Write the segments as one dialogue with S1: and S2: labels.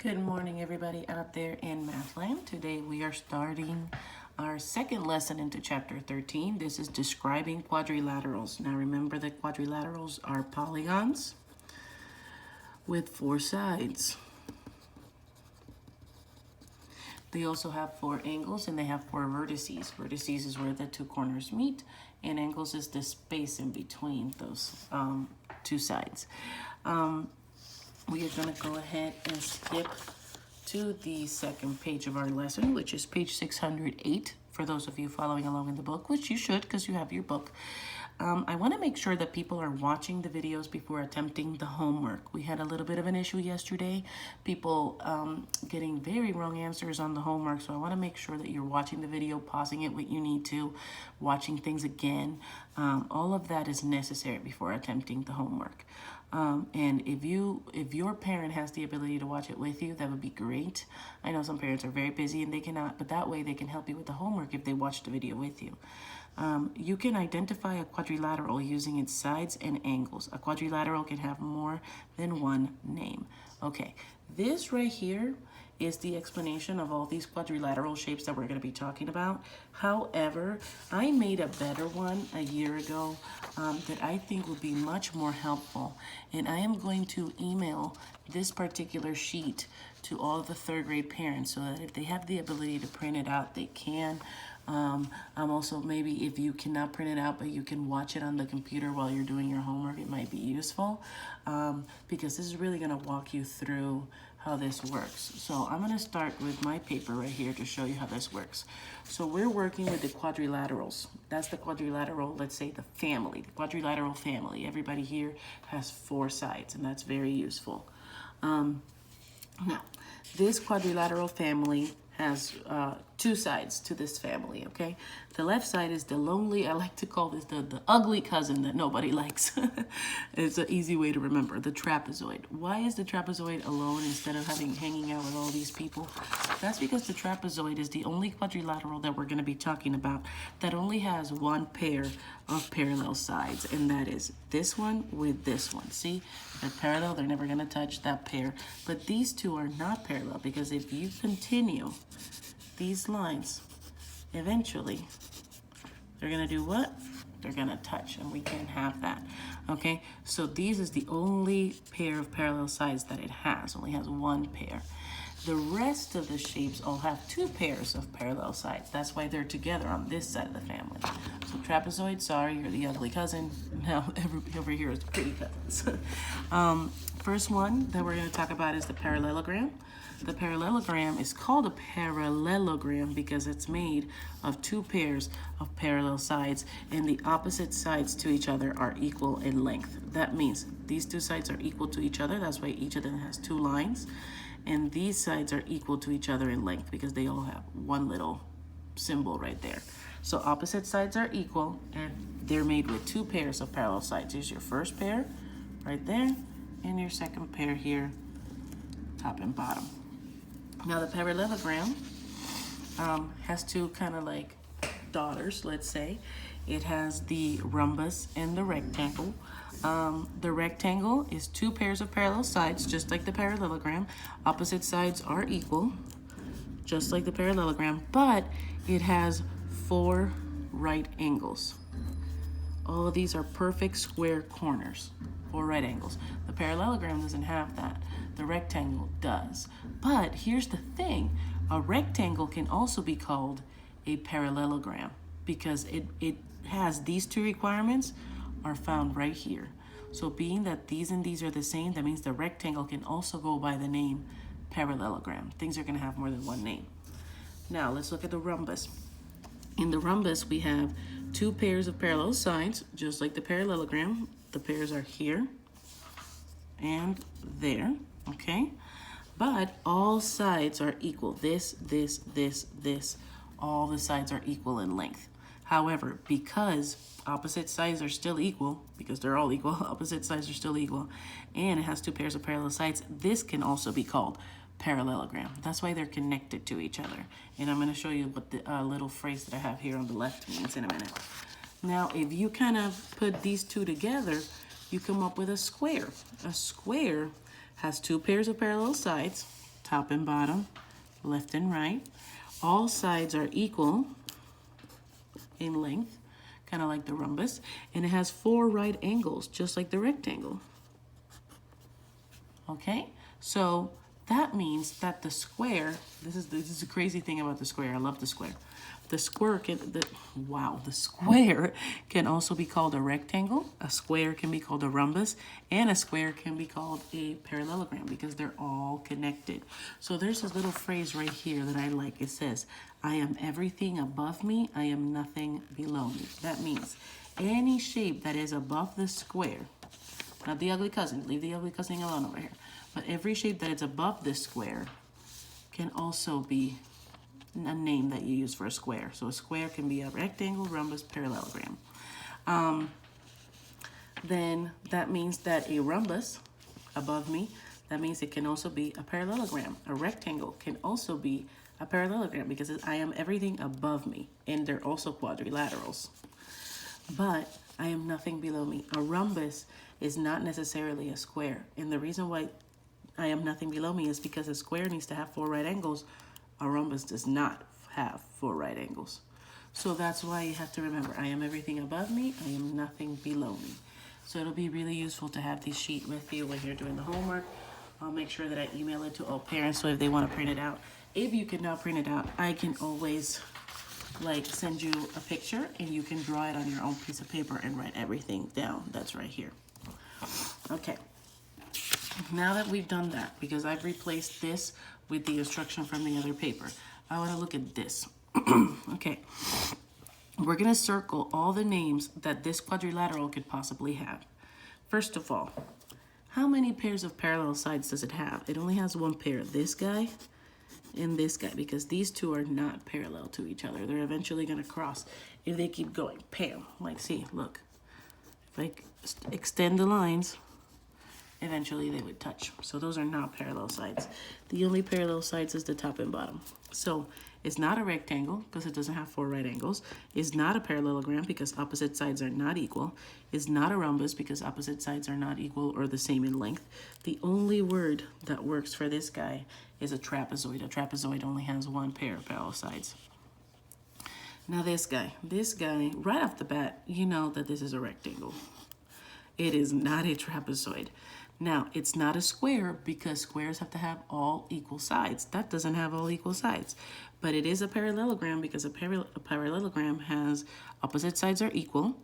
S1: Good morning, everybody out there in Mathland. Today we are starting our second lesson into chapter 13. This is describing quadrilaterals. Now remember that quadrilaterals are polygons with four sides. They also have four angles and they have four vertices. Vertices is where the two corners meet, and angles is the space in between those two sides. We are going to go ahead and skip to the second page of our lesson, which is page 608, for those of you following along in the book, which you should because you have your book. I want to make sure that people are watching the videos before attempting the homework. We had a little bit of an issue yesterday, people getting very wrong answers on the homework, so I want to make sure that you're watching the video, pausing it when you need to, watching things again. All of that is necessary before attempting the homework. And if your parent has the ability to watch it with you, that would be great. I know some parents are very busy and they cannot, but that way they can help you with the homework if they watch the video with you. You can identify a quadrilateral using its sides and angles. A quadrilateral can have more than one name. Okay, this right here is the explanation of all these quadrilateral shapes that we're going to be talking about. However, I made a better one a year ago that I think will be much more helpful. And I am going to email this particular sheet to all of the third grade parents so that if they have the ability to print it out, they can. I'm also, maybe if you cannot print it out, but you can watch it on the computer while you're doing your homework, it might be useful because this is really going to walk you through how this works. So I'm going to start with my paper right here to show you how this works. So we're working with the quadrilaterals. That's the quadrilateral, let's say the family, the quadrilateral family. Everybody here has four sides, and that's very useful. Now, this quadrilateral family has two sides to this family, okay? The left side is the lonely, I like to call this the ugly cousin that nobody likes. It's an easy way to remember, the trapezoid. Why is the trapezoid alone instead of hanging out with all these people? That's because the trapezoid is the only quadrilateral that we're gonna be talking about that only has one pair of parallel sides, and that is this one with this one. See, they're parallel, they're never gonna touch that pair, but these two are not parallel because if you continue these lines, eventually they're gonna do what? They're gonna touch, and we can't have that. Okay, so these is the only pair of parallel sides that it has, only has one pair. The rest of the shapes all have two pairs of parallel sides. That's why they're together on this side of the family. So trapezoid, sorry, you're the ugly cousin. Now over here is the pretty cousins. First one that we're going to talk about is the parallelogram. The parallelogram is called a parallelogram because it's made of two pairs of parallel sides, and the opposite sides to each other are equal in length. That means these two sides are equal to each other. That's why each of them has two lines. And these sides are equal to each other in length because they all have one little symbol right there. So opposite sides are equal, and they're made with two pairs of parallel sides. Here's your first pair right there, and your second pair here, top and bottom. Now the parallelogram has two kind of like daughters, let's say. It has the rhombus and the rectangle. The rectangle is two pairs of parallel sides, just like the parallelogram. Opposite sides are equal, just like the parallelogram, but it has four right angles. All of these are perfect square corners, four right angles. The parallelogram doesn't have that. The rectangle does. But here's the thing, a rectangle can also be called a parallelogram because it has these two requirements are found right here. So being that these and these are the same, that means the rectangle can also go by the name parallelogram. Things are going to have more than one name. Now let's look at the rhombus. In the rhombus, we have two pairs of parallel sides, just like the parallelogram. The pairs are here and there, okay? But all sides are equal. This, all the sides are equal in length. However, because opposite sides are still equal, because they're all equal, opposite sides are still equal, and it has two pairs of parallel sides, this can also be called parallelogram. That's why they're connected to each other. And I'm going to show you what the little phrase that I have here on the left means in a minute. Now, if you kind of put these two together, you come up with a square. A square has two pairs of parallel sides, top and bottom, left and right. All sides are equal in length, kind of like the rhombus, and it has 4 right angles, just like the rectangle. Okay, so that means that the square, this is a crazy thing about the square. I love the square. The square can also be called a rectangle, a square can be called a rhombus, and a square can be called a parallelogram because they're all connected. So there's this little phrase right here that I like. It says, I am everything above me, I am nothing below me. That means any shape that is above the square, not the ugly cousin, leave the ugly cousin alone over here, but every shape that is above this square can also be a name that you use for a square. So a square can be a rectangle, rhombus, parallelogram. Then that means that a rhombus above me, that means it can also be a parallelogram. A rectangle can also be a parallelogram because I am everything above me, and they're also quadrilaterals. But I am nothing below me. A rhombus is not necessarily a square, and the reason why I am nothing below me is because a square needs to have 4 right angles. A rhombus does not have 4 right angles. So that's why you have to remember, I am everything above me, I am nothing below me. So it'll be really useful to have this sheet with you when you're doing the homework. I'll make sure that I email it to all parents, so if they want to print it out. If you cannot print it out, I can always send you a picture and you can draw it on your own piece of paper and write everything down. That's right here. Okay. Now that we've done that, because I've replaced this with the instruction from the other paper, I want to look at this. Okay, we're going to circle all the names that this quadrilateral could possibly have. First of all, how many pairs of parallel sides does it have? It only has 1 pair, this guy and this guy, because these two are not parallel to each other. They're eventually going to cross if they keep going. Bam, see, look. If I extend the lines, eventually they would touch. So those are not parallel sides. The only parallel sides is the top and bottom. So it's not a rectangle because it doesn't have 4 right angles. It's not a parallelogram because opposite sides are not equal. It's not a rhombus because opposite sides are not equal or the same in length. The only word that works for this guy is a trapezoid. A trapezoid only has 1 pair of parallel sides. Now this guy, right off the bat, you know that this is a rectangle. It is not a trapezoid. Now, it's not a square because squares have to have all equal sides. That doesn't have all equal sides. But it is a parallelogram because a parallelogram has opposite sides are equal,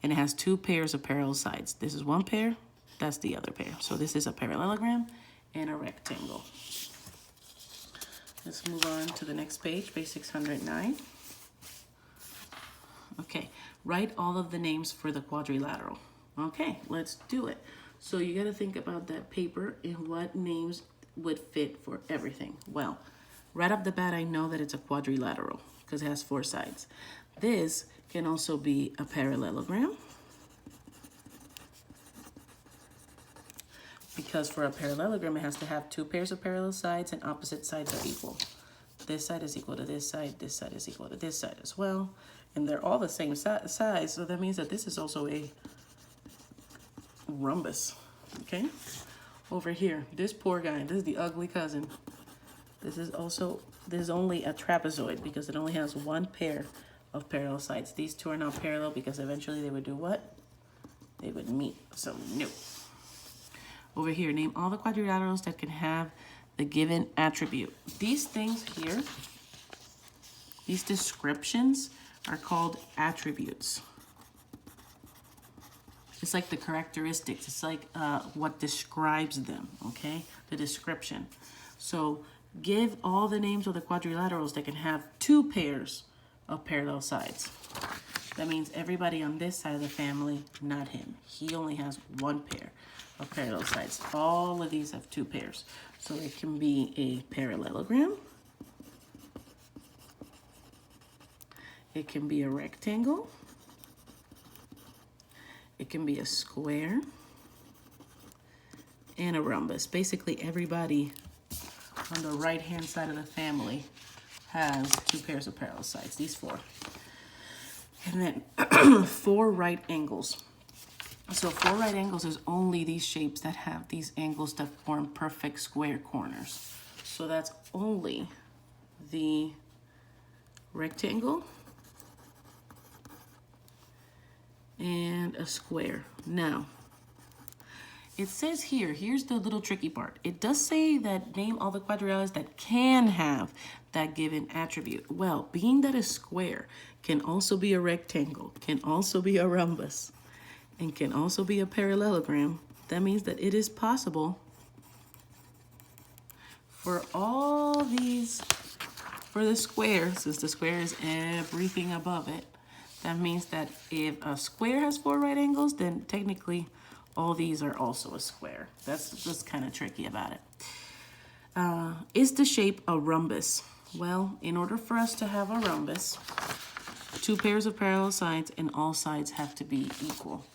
S1: and it has 2 pairs of parallel sides. This is 1 pair, that's the other pair. So this is a parallelogram and a rectangle. Let's move on to the next page, page 609. Okay, write all of the names for the quadrilateral. Okay, let's do it. So you got to think about that paper and what names would fit for everything. Well, right off the bat, I know that it's a quadrilateral because it has 4 sides. This can also be a parallelogram because for a parallelogram, it has to have 2 pairs of parallel sides and opposite sides are equal. This side is equal to this side is equal to this side as well. And they're all the same size, so that means that this is also a rhombus. Okay, over here, this poor guy, this is the ugly cousin. This is only a trapezoid because it only has 1 pair of parallel sides. These 2 are not parallel because eventually they would do what? They would meet. So no. Over here, name all the quadrilaterals that can have the given attribute. These things here, these descriptions are called attributes. It's like the characteristics. It's like what describes them, okay? The description. So give all the names of the quadrilaterals that can have 2 pairs of parallel sides. That means everybody on this side of the family, not him. He only has 1 pair of parallel sides. All of these have 2 pairs. So it can be a parallelogram. It can be a rectangle. It can be a square and a rhombus. Basically, everybody on the right-hand side of the family has 2 pairs of parallel sides, these 4. And then 4 right angles. So 4 right angles is only these shapes that have these angles that form perfect square corners. So that's only the rectangle and a square. Now, it says here, here's the little tricky part. It does say that name all the quadrilaterals that can have that given attribute. Well, being that a square can also be a rectangle, can also be a rhombus, and can also be a parallelogram, that means that it is possible for all these, for the square, since the square is everything above it, that means that if a square has 4 right angles, then technically all these are also a square. That's kind of tricky about it. Is the shape a rhombus? Well, in order for us to have a rhombus, 2 pairs of parallel sides and all sides have to be equal.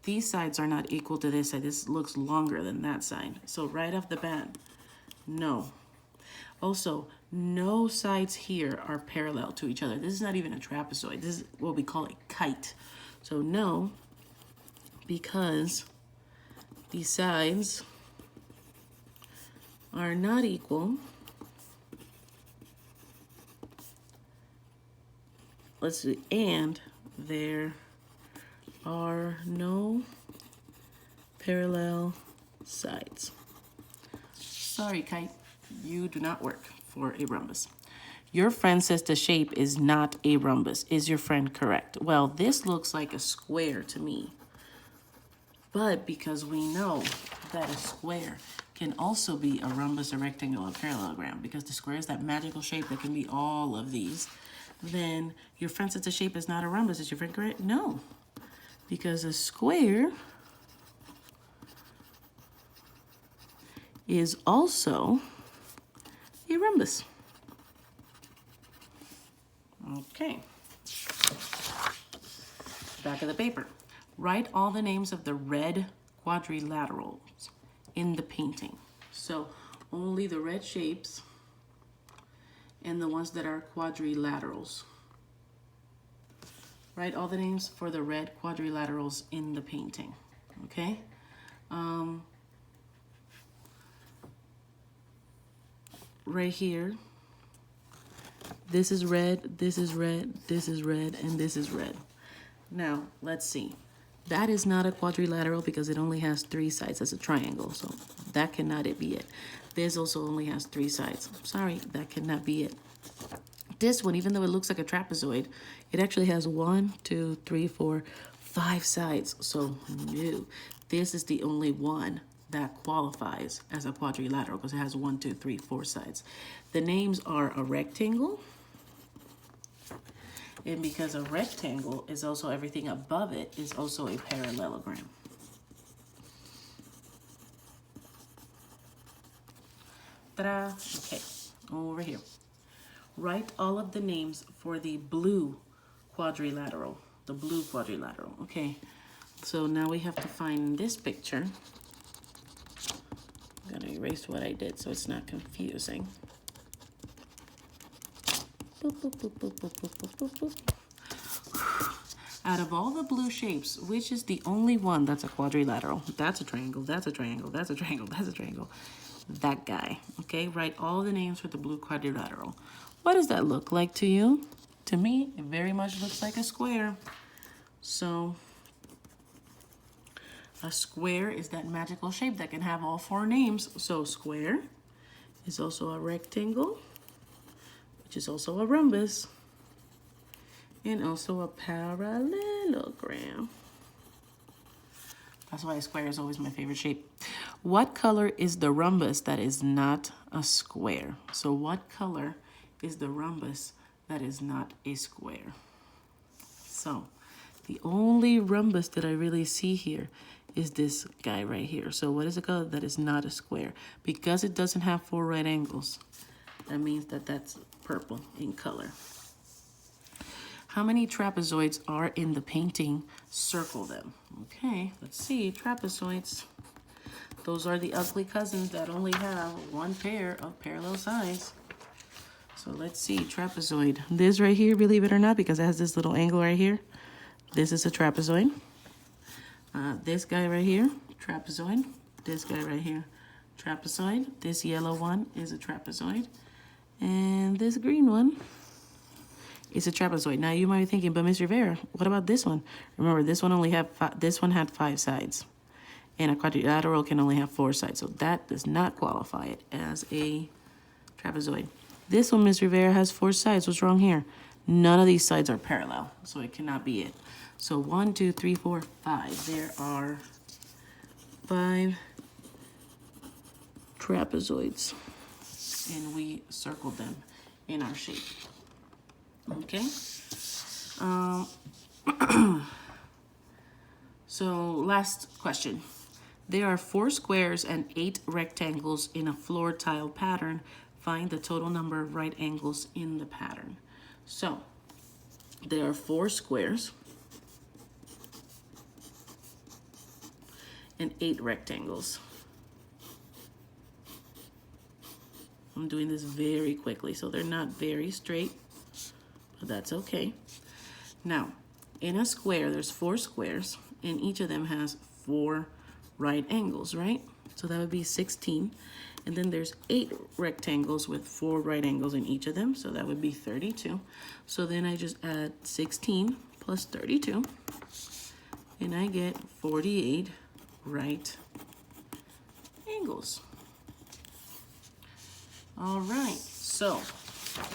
S1: These sides are not equal to this side. This looks longer than that side. So right off the bat, no. Also, no sides here are parallel to each other. This is not even a trapezoid. This is what we call a kite. So no, because these sides are not equal. Let's see, and there are no parallel sides. Sorry, kite, you do not work for a rhombus. Your friend says the shape is not a rhombus. Is your friend correct? Well, this looks like a square to me. But because we know that a square can also be a rhombus, a rectangle, a parallelogram, because the square is that magical shape that can be all of these, then your friend says the shape is not a rhombus. Is your friend correct? No, because a square is also a rhombus. Okay. Back of the paper. Write all the names of the red quadrilaterals in the painting. So only the red shapes and the ones that are quadrilaterals. Write all the names for the red quadrilaterals in the painting. Okay? Right here, this is red, this is red, this is red, and this is red. Now, let's see. That is not a quadrilateral because it only has 3 sides. That's a triangle, so that cannot be it. This also only has 3 sides. Sorry, that cannot be it. This one, even though it looks like a trapezoid, it actually has 1, 2, 3, 4, 5 sides. So no, this is the only one that qualifies as a quadrilateral because it has 1, 2, 3, 4 sides. The names are a rectangle, and because a rectangle is also everything above it is also a parallelogram. Ta-da! Okay, over here. Write all of the names for the blue quadrilateral. The blue quadrilateral. Okay, so now we have to find this picture. I'm gonna erase what I did so it's not confusing. Boop, boop, boop, boop, boop, boop, boop, boop, boop. Out of all the blue shapes, which is the only one that's a quadrilateral? That's a triangle, that's a triangle, that's a triangle, that's a triangle. That guy, okay? Write all the names for the blue quadrilateral. What does that look like to you? To me, it very much looks like a square. So, a square is that magical shape that can have all 4 names. So, square is also a rectangle, which is also a rhombus, and also a parallelogram. That's why a square is always my favorite shape. What color is the rhombus that is not a square? So what color is the rhombus that is not a square? So the only rhombus that I really see here is this guy right here. So what is the color that is not a square? Because it doesn't have 4 right angles, that means that that's purple in color. How many trapezoids are in the painting? Circle them. Okay, let's see, trapezoids. Those are the ugly cousins that only have 1 pair of parallel sides. So let's see, trapezoid. This right here, believe it or not, because it has this little angle right here, this is a trapezoid. This guy right here, trapezoid. This guy right here, trapezoid. This yellow one is a trapezoid. And this green one is a trapezoid. Now you might be thinking, but Ms. Rivera, what about this one? Remember, this one had 5 sides. And a quadrilateral can only have 4 sides. So that does not qualify it as a trapezoid. This one, Ms. Rivera, has 4 sides. What's wrong here? None of these sides are parallel, so it cannot be it. So 1, 2, 3, 4, 5. There are 5 trapezoids. And we circled them in our shape. Okay? So last question. There are 4 squares and 8 rectangles in a floor tile pattern. Find the total number of right angles in the pattern. So there are 4 squares and 8 rectangles. I'm doing this very quickly, so they're not very straight, but that's okay. Now, in a square, there's 4 squares, and each of them has 4 right angles, right? So that would be 16. And then there's 8 rectangles with 4 right angles in each of them, so that would be 32. So then I just add 16 plus 32, and I get 48 right angles. All right, so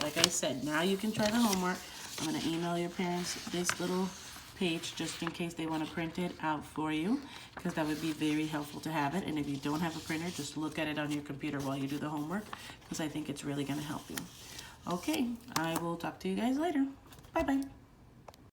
S1: like I said, now you can try the homework. I'm gonna email your parents this little page just in case they want to print it out for you, because that would be very helpful to have it. And if you don't have a printer, just look at it on your computer while you do the homework, because I think it's really going to help you. Okay, I will talk to you guys later. Bye-bye.